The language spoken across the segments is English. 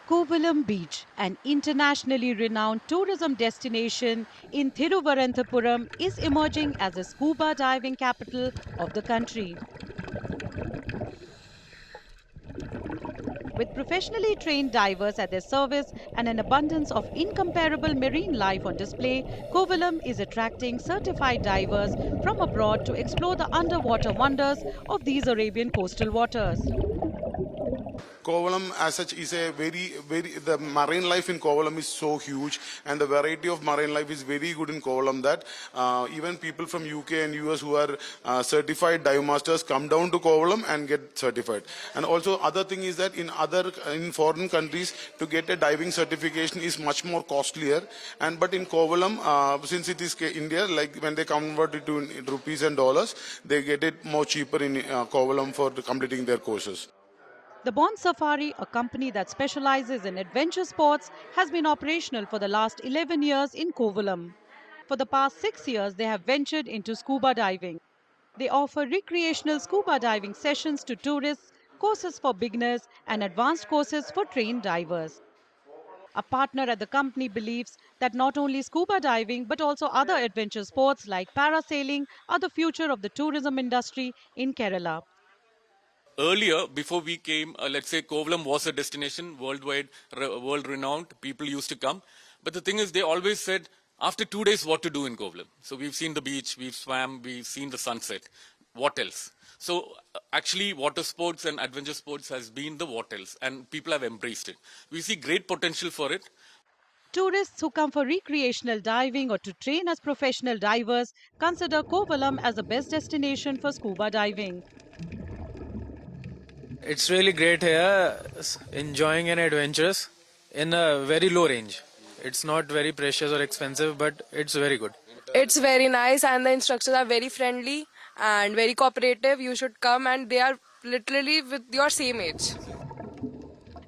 Kovalam Beach, an internationally renowned tourism destination in Thiruvananthapuram, is emerging as a scuba diving capital of the country. With professionally trained divers at their service and an abundance of incomparable marine life on display, Kovalam is attracting certified divers from abroad to explore the underwater wonders of these Arabian coastal waters. Kovalam as such is a the marine life in Kovalam is so huge, and the variety of marine life is very good in Kovalam that even people from UK and US who are certified dive masters come down to Kovalam and get certified. And also other thing is that in foreign countries to get a diving certification is much more costlier, but in Kovalam since it is India, like when they convert it to rupees and dollars, they get it more cheaper in Kovalam for completing their courses. The Bond Safari, a company that specializes in adventure sports, has been operational for the last 11 years in Kovalam. For the past 6 years, they have ventured into scuba diving. They offer recreational scuba diving sessions to tourists, courses for beginners, and advanced courses for trained divers. A partner at the company believes that not only scuba diving but also other adventure sports like parasailing are the future of the tourism industry in Kerala. Earlier, before we came, let's say Kovalam was a destination, worldwide, world-renowned, people used to come. But the thing is, they always said, after 2 days, what to do in Kovalam. So we've seen the beach, we've swam, we've seen the sunset. What else? So actually, water sports and adventure sports has been the what else, and people have embraced it. We see great potential for it. Tourists who come for recreational diving or to train as professional divers consider Kovalam as the best destination for scuba diving. It's really great here, enjoying and adventurous in a very low range. It's not very precious or expensive, but it's very good. It's very nice and the instructors are very friendly and very cooperative. You should come and they are literally with your same age.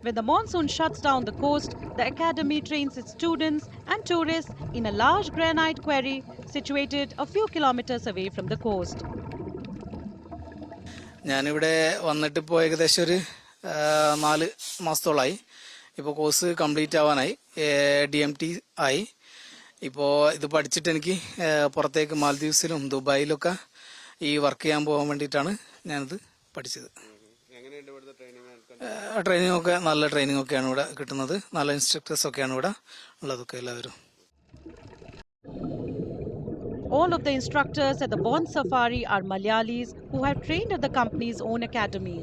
When the monsoon shuts down the coast, the academy trains its students and tourists in a large granite quarry situated a few kilometers away from the coast. ഞാനിവിടെ വന്നിട്ട് ഇപ്പോൾ ഏകദേശം ഒരു 4 മാസത്തോളമായി. ഇപ്പോൾ course complete ആവാനായി, DMT ആയി. ഇപ്പോൾ ഇത് പഠിച്ചിട്ട് എനിക്ക് പുറത്തേക്ക് മാൽദീവ്സിലും ദുബായിലൊക്കെ ഈ വർക്ക് ചെയ്യാൻ പോകാൻ വേണ്ടിയിട്ടാണ് ഞാനിത് പഠിച്ചത്. ട്രെയിനിങ് ഒക്കെ നല്ല ട്രെയിനിങ് ഒക്കെയാണ് ഇവിടെ കിട്ടുന്നത്. നല്ല ഇൻസ്ട്രക്ടേഴ്സ് ഒക്കെയാണ് ഇവിടെ ഉള്ളതൊക്കെ എല്ലാവരും. All of the instructors at the Bond Safari are Malayalis who have trained at the company's own academy.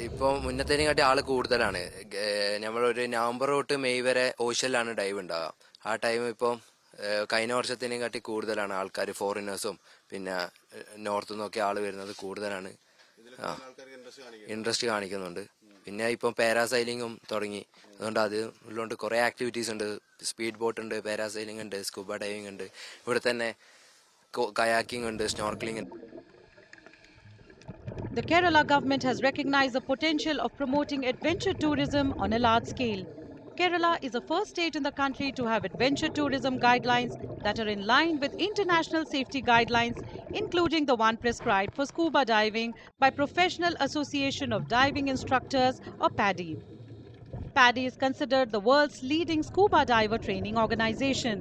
ഇപ്പോൾ മുന്നത്തേനെക്കാട്ടി ആൾ കൂടുതലാണ്. നമ്മളൊരു നവംബർ തൊട്ട് മെയ് വരെ ഓഷ്യനിലാണ് ഡൈവ് ഉണ്ടാവുക. ആ ടൈം ഇപ്പം കഴിഞ്ഞ വർഷത്തിനെക്കാട്ടി കൂടുതലാണ് ആൾക്കാർ, ഫോറിനേഴ്സും പിന്നെ നോർത്ത് നിന്നൊക്കെ ആൾ വരുന്നത് കൂടുതലാണ്. ഇൻട്രസ്റ്റ് കാണിക്കുന്നുണ്ട്. പിന്നെ ഇപ്പം പാരാസൈലിങ്ങും തുടങ്ങി, അതുകൊണ്ട് അത് ഉള്ളതുകൊണ്ട് കുറേ ആക്ടിവിറ്റീസ് ഉണ്ട്. സ്പീഡ് ബോട്ട് ഉണ്ട്, പാരാസൈലിംഗ് ഉണ്ട്, സ്കൂബ ഡൈവിംഗ് ഉണ്ട്, ഇവിടെ തന്നെ kayaking and snorkeling. The Kerala government has recognized the potential of promoting adventure tourism on a large scale. Kerala is the first state in the country to have adventure tourism guidelines that are in line with international safety guidelines, including the one prescribed for scuba diving by Professional Association of Diving Instructors or PADI. PADI is considered the world's leading scuba diver training organization.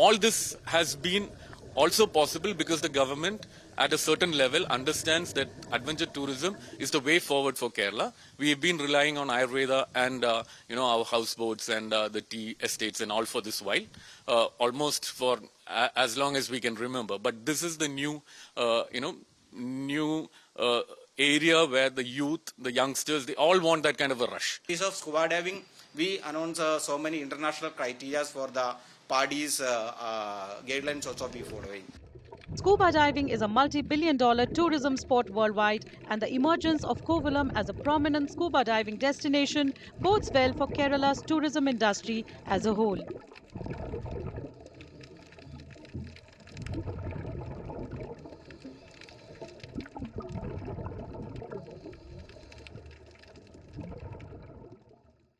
All this has been also possible because the government at a certain level understands that adventure tourism is the way forward for Kerala. We have been relying on Ayurveda and our houseboats and the tea estates and all for this while, almost for as long as we can remember. But this is the new area where the youth, the youngsters, they all want that kind of a rush. In case of scuba diving, we announce so many international criteria for the parties guidelines also be following. Scuba diving is a multi-billion-dollar tourism sport worldwide, and the emergence of Kovalam as a prominent scuba diving destination bodes well for Kerala's tourism industry as a whole.